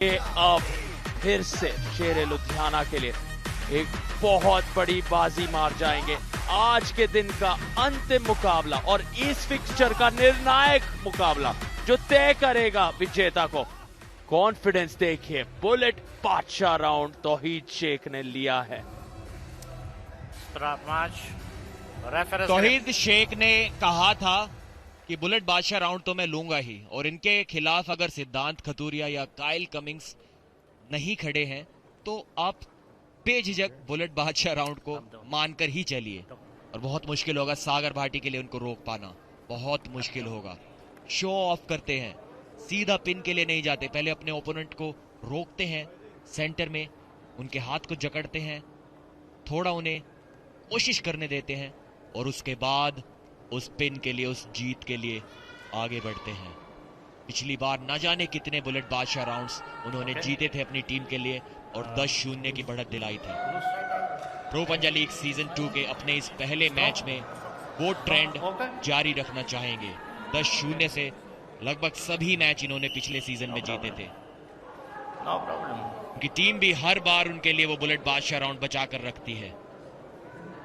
अब फिर से शेर लुधियाना के लिए एक बहुत बड़ी बाजी मार जाएंगे। आज के दिन का अंतिम मुकाबला और इस फिक्सचर का निर्णायक मुकाबला जो तय करेगा विजेता को। कॉन्फिडेंस देखिए, बुलेट बादशाह राउंड तौहीद शेख ने लिया है। तौहीद शेख ने कहा था कि बुलेट बादशाह राउंड तो मैं लूंगा ही, और इनके खिलाफ अगर सिद्धांत खतूरिया या काइल कमिंग्स नहीं खड़े हैं तो आप बेझिझक बुलेट बादशाह राउंड को मानकर ही चलिए। और बहुत मुश्किल होगा सागर भाटी के लिए उनको रोक पाना, बहुत मुश्किल होगा। शो ऑफ करते हैं, सीधा पिन के लिए नहीं जाते, पहले अपने ओपोनेंट को रोकते हैं सेंटर में, उनके हाथ को जकड़ते हैं, थोड़ा उन्हें कोशिश करने देते हैं और उसके बाद उस पिन के लिए, उस जीत के लिए आगे बढ़ते हैं। पिछली बार न जाने कितने बुलेट बादशाह राउंड्स उन्होंने जीते थे अपनी टीम के लिए और 10-0 की बढ़त दिलाई थी। प्रो पंजा लीग सीजन 2 के अपने इस पहले मैच में वो ट्रेंड जारी रखना चाहेंगे। 10-0 से लगभग सभी मैच इन्होंने पिछले सीजन में जीते थे। उनकी टीम भी हर बार उनके लिए वो बुलेट बादशाह राउंड बचा कर रखती है,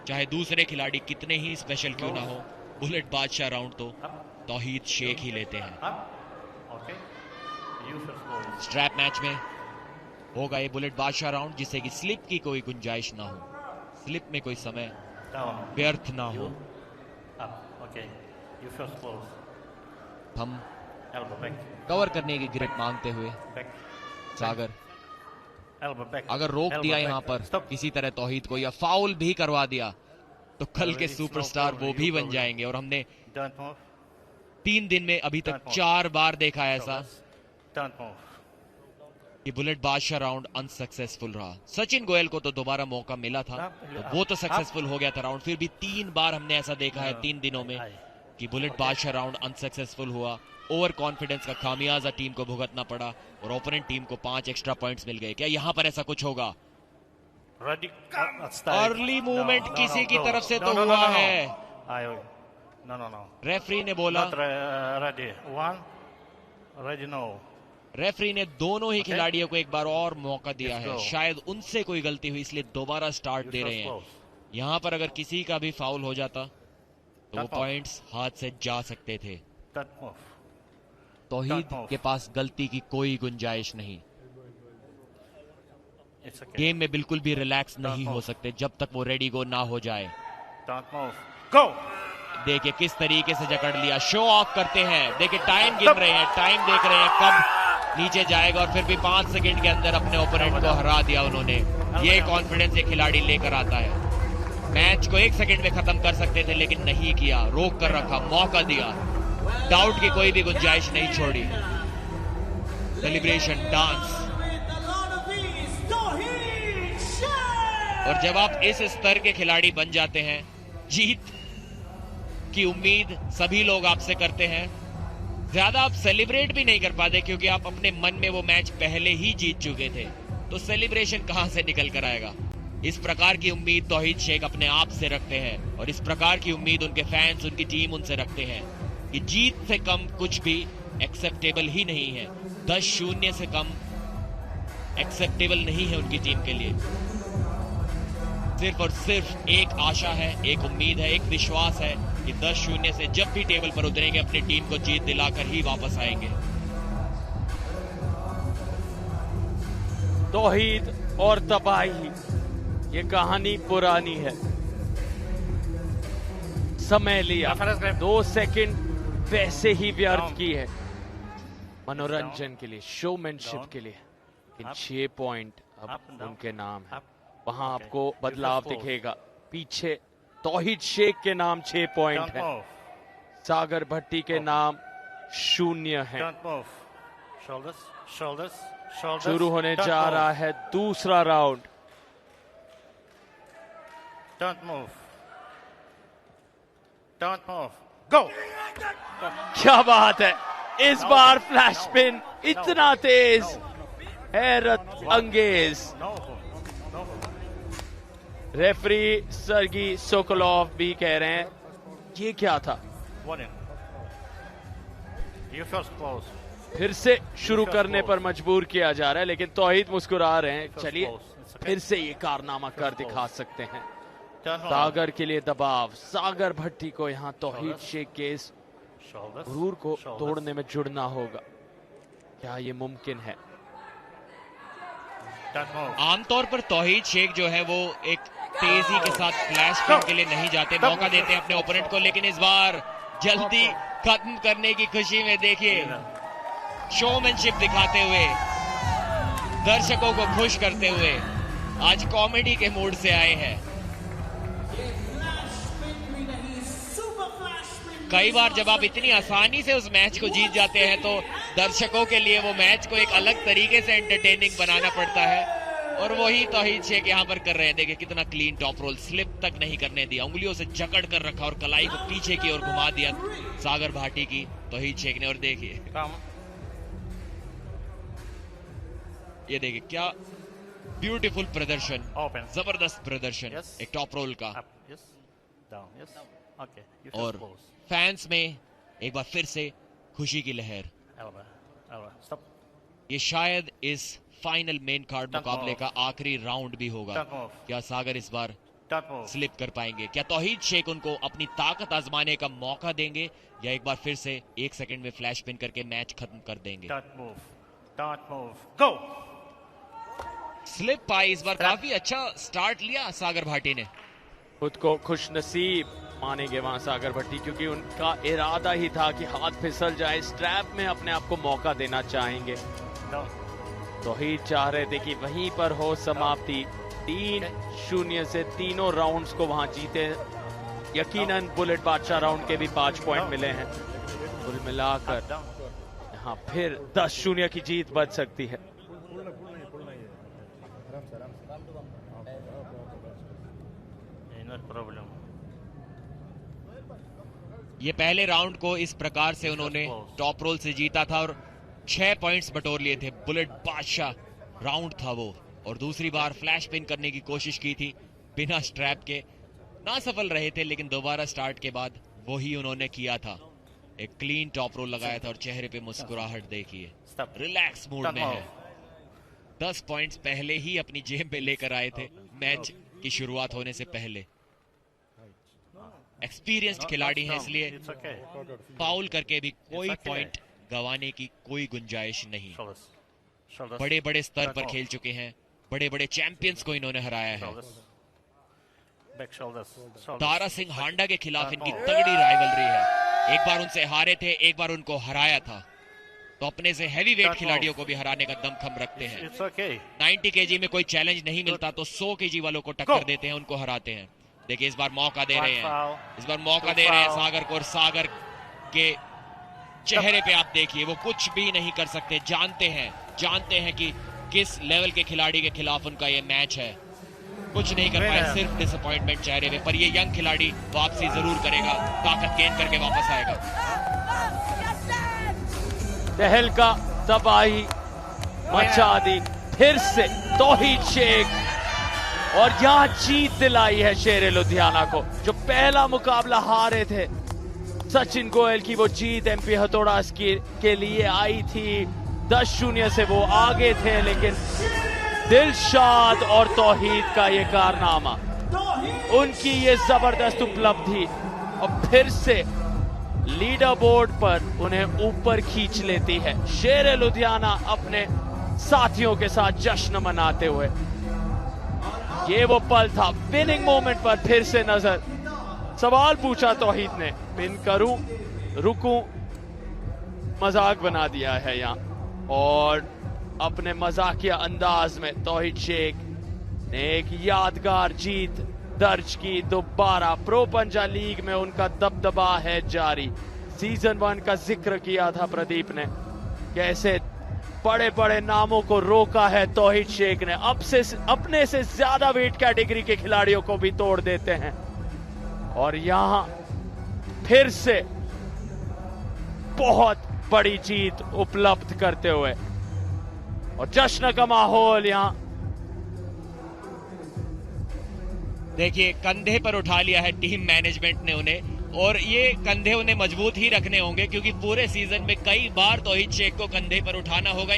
चाहे दूसरे खिलाड़ी कितने ही स्पेशल क्यों ना हो। बुलेट बादशाह राउंड तो तौहीद शेख ही लेते हैं। स्ट्रैप मैच में होगा ये बुलेट बादशाह राउंड, जिससे कि स्लिप की कोई गुंजाइश ना हो, स्लिप में कोई समय व्यर्थ ना हो। हम कवर करने की ग्रिप मांगते हुए सागर, अगर रोक दिया यहाँ पर किसी तरह तौहीद को या फाउल भी करवा दिया तो कल के सुपरस्टार वो भी बन जाएंगे। और हमने 3 दिन में अभी तक 4 बार देखा ऐसा कि बुलेट बादशाह राउंड अनसक्सेसफुल रहा। सचिन गोयल को तो दोबारा मौका मिला था तो वो तो सक्सेसफुल हो गया था राउंड, फिर भी 3 बार हमने ऐसा देखा है 3 दिनों में कि बुलेट बादशाह राउंड अनसक्सेसफुल हुआ। ओवर कॉन्फिडेंस का खामियाजा टीम को भुगतना पड़ा और ओपोनेंट टीम को 5 एक्स्ट्रा पॉइंट्स मिल गए। क्या यहां पर ऐसा कुछ होगा? अर्ली मूवमेंट किसी की तरफ से तो हुआ है, रेफरी ने बोला। रेफरी ने दोनों ही खिलाड़ियों को एक बार और मौका दिया है, शायद उनसे कोई गलती हुई इसलिए दोबारा स्टार्ट दे रहे हैं। यहां पर अगर किसी का भी फाउल हो जाता तो वो पॉइंट्स हाथ से जा सकते थे। तौहीद के पास गलती की कोई गुंजाइश नहीं। गेम में बिल्कुल भी रिलैक्स नहीं हो सकते जब तक वो रेडी गो ना हो जाए। देखिए किस तरीके से जकड़ लिया, शो ऑफ करते हैं। देखिए टाइम गिन रहे हैं, टाइम देख रहे हैं कब नीचे जाएगा, और फिर भी 5 सेकंड के अंदर अपने ओपोनेंट को हरा दिया उन्होंने। ये कॉन्फिडेंस ये खिलाड़ी लेकर आता है। मैच को 1 सेकंड में खत्म कर सकते थे लेकिन नहीं किया, रोक कर रखा, मौका दिया, डाउट की कोई भी गुंजाइश नहीं छोड़ी। Celebration, dance. और जब आप इस स्तर के खिलाड़ी बन जाते हैं, जीत की उम्मीद सभी लोग आपसे करते हैं, ज्यादा आप सेलिब्रेट भी नहीं कर पाते क्योंकि आप अपने मन में वो मैच पहले ही जीत चुके थे, तो सेलिब्रेशन कहां से निकल कर आएगा। इस प्रकार की उम्मीद तौहीद शेख अपने आप से रखते हैं और इस प्रकार की उम्मीद उनके फैंस, उनकी टीम उनसे रखते हैं कि जीत से कम कुछ भी एक्सेप्टेबल ही नहीं है। 10-0 से कम एक्सेप्टेबल नहीं है उनकी टीम के लिए। सिर्फ और सिर्फ एक आशा है, एक उम्मीद है, एक विश्वास है कि 10-0 से जब भी टेबल पर उतरेंगे अपनी टीम को जीत दिलाकर ही वापस आएंगे। तौहीद और तबाही, ये कहानी पुरानी है। समय लिया, 2 सेकंड वैसे ही व्यर्थ की है मनोरंजन के लिए, शोमैनशिप के लिए। इन 6 पॉइंट अब उनके नाम है। वहां आपको बदलाव दिखेगा। पीछे तौहीद शेख के नाम 6 पॉइंट है, सागर भट्टी के नाम 0 है। शुरू होने जा रहा है दूसरा राउंड। क्या बात है, इस बार फ्लैश स्पिन इतना तेज, हैरत अंगेज। रेफरी सर्गी सोकोलोव भी कह रहे हैं ये क्या था। फिर से शुरू करने पर मजबूर किया जा रहा है, लेकिन तौहीद मुस्कुरा रहे हैं। चलिए फिर से ये कारनामा कर दिखा सकते हैं। सागर के लिए दबाव, सागर भट्टी को यहाँ तौहीद शेख के इस गुरूर को तोड़ने में जुड़ना होगा। क्या ये मुमकिन है? आमतौर पर तौहीद शेख जो है वो एक तेजी के साथ फ्लैश पिन के लिए नहीं जाते, मौका देते हैं अपने ओपोनेंट को, लेकिन इस बार जल्दी खत्म करने की खुशी में देखिए शोमैनशिप दिखाते हुए, दर्शकों को खुश करते हुए आज कॉमेडी के मूड से आए हैं। कई बार जब आप इतनी आसानी से उस मैच को जीत जाते हैं तो दर्शकों के लिए वो मैच को एक अलग तरीके से एंटरटेनिंग बनाना पड़ता है, और वही तौहीद शेख यहां पर कर रहे हैं। देखिए कितना क्लीन टॉप रोल, स्लिप तक नहीं करने दिया, उंगलियों से जकड़ कर रखा और कलाई को पीछे की ओर घुमा दिया सागर भाटी की तौहीद शेख ने। और देखिए ये देखिए क्या ब्यूटीफुल प्रदर्शन, जबरदस्त प्रदर्शन एक टॉप रोल का। और फैंस में एक बार फिर से खुशी की लहर। ये शायद इस फाइनल मेन कार्ड मुकाबले का आखिरी राउंड भी होगा। क्या सागर इस बार स्लिप कर पाएंगे? क्या तौहीद शेख उनको अपनी ताकत आजमाने का मौका देंगे, या एक बार फिर से 1 सेकंड में फ्लैश पिन करके मैच खत्म कर देंगे? स्लिप पाई इस बार, काफी अच्छा स्टार्ट लिया सागर भाटी ने। खुद को खुशनसीब मानेंगे वहां सागर भट्टी, क्योंकि उनका इरादा ही था कि हाथ फिसल जाए, स्ट्रैप में अपने आप को मौका देना चाहेंगे। तौहीद चाह रहे थे कि वहीं पर हो समाप्ति। 3-0 से तीनों राउंड्स को वहां जीते। यकीनन बुलेट बादशाह राउंड के भी 5 पॉइंट मिले हैं। कुल मिलाकर यहाँ फिर 10-0 की जीत बच सकती है। ये पहले राउंड को इस प्रकार से उन्होंने टॉप रोल से जीता था और 6 पॉइंट्स बटोर लिए थे। बुलेट बादशाह राउंड था वो, और दूसरी बार फ्लैश पिन करने की कोशिश की थी बिना स्ट्रैप के, ना सफल रहे थे, लेकिन दोबारा स्टार्ट के बाद वही उन्होंने किया था। एक क्लीन टॉप रोल लगाया था और चेहरे पे मुस्कुराहट देखिए, रिलैक्स मूड में है। 10 पॉइंट्स पहले ही अपनी जेब में लेकर आए थे मैच की शुरुआत होने से पहले। एक्सपीरियंस्ड खिलाड़ी है, इसलिए फाउल करके भी कोई पॉइंट गंवाने की कोई गुंजाइश नहीं। बड़े बड़े स्तर पर खेल चुके हैं, बड़े बड़े चैंपियंस को इन्होंने हराया है। दारा सिंह हांडा के खिलाफ इनकी तगड़ी राइवलरी है। एक बार उनसे हारे थे, एक बार उनको हराया था, तो अपने से हैवी वेट खिलाड़ियों को भी हराने का दमखम रखते हैं। 90 केजी में कोई चैलेंज नहीं मिलता तो 100 केजी वालों को टक्कर देते हैं, उनको हराते हैं। देखिए इस बार मौका दे रहे हैं, इस बार मौका दे रहे हैं सागर को, और सागर के चेहरे पे आप देखिए वो कुछ भी नहीं कर सकते। जानते हैं कि किस लेवल के खिलाड़ी के खिलाफ उनका ये मैच है। कुछ नहीं कर पाए, सिर्फ डिसअपॉइंटमेंट चेहरे पे, पर ये यंग खिलाड़ी वापसी जरूर करेगा, ताकत गेन करके वापस आएगा। तहलका तबाही मचा दी फिर से तौहीद शेख, और यहाँ जीत दिलाई है शेर लुधियाना को, जो पहला मुकाबला हारे थे। सचिन गोयल की वो जीत एमपी हथौड़ा के लिए आई थी। 10-0 से वो आगे थे, लेकिन दिलशाद और तौहीद का ये कारनामा, उनकी ये जबरदस्त उपलब्धि, और फिर से लीडर बोर्ड पर उन्हें ऊपर खींच लेती है। शेर लुधियाना अपने साथियों के साथ जश्न मनाते हुए। ये वो पल था, विनिंग मोमेंट पर फिर से नजर। सवाल पूछा तौहीद ने, पिन करूं रुकूं, मजाक बना दिया है यहाँ, और अपने मजाकिया अंदाज में तौहीद शेख ने एक यादगार जीत दर्ज की। दोबारा प्रो पंजा लीग में उनका दबदबा है जारी। सीजन 1 का जिक्र किया था प्रदीप ने, कैसे बड़े बड़े नामों को रोका है तौहीद शेख ने। अब से अपने से ज्यादा वेट कैटेगरी के खिलाड़ियों को भी तोड़ देते हैं, और यहां फिर से बहुत बड़ी जीत उपलब्ध करते हुए, और जश्न का माहौल यहां देखिए। कंधे पर उठा लिया है टीम मैनेजमेंट ने उन्हें, और ये कंधे उन्हें मजबूत ही रखने होंगे क्योंकि पूरे सीजन में कई बार तौहीद शेख को कंधे पर उठाना होगा।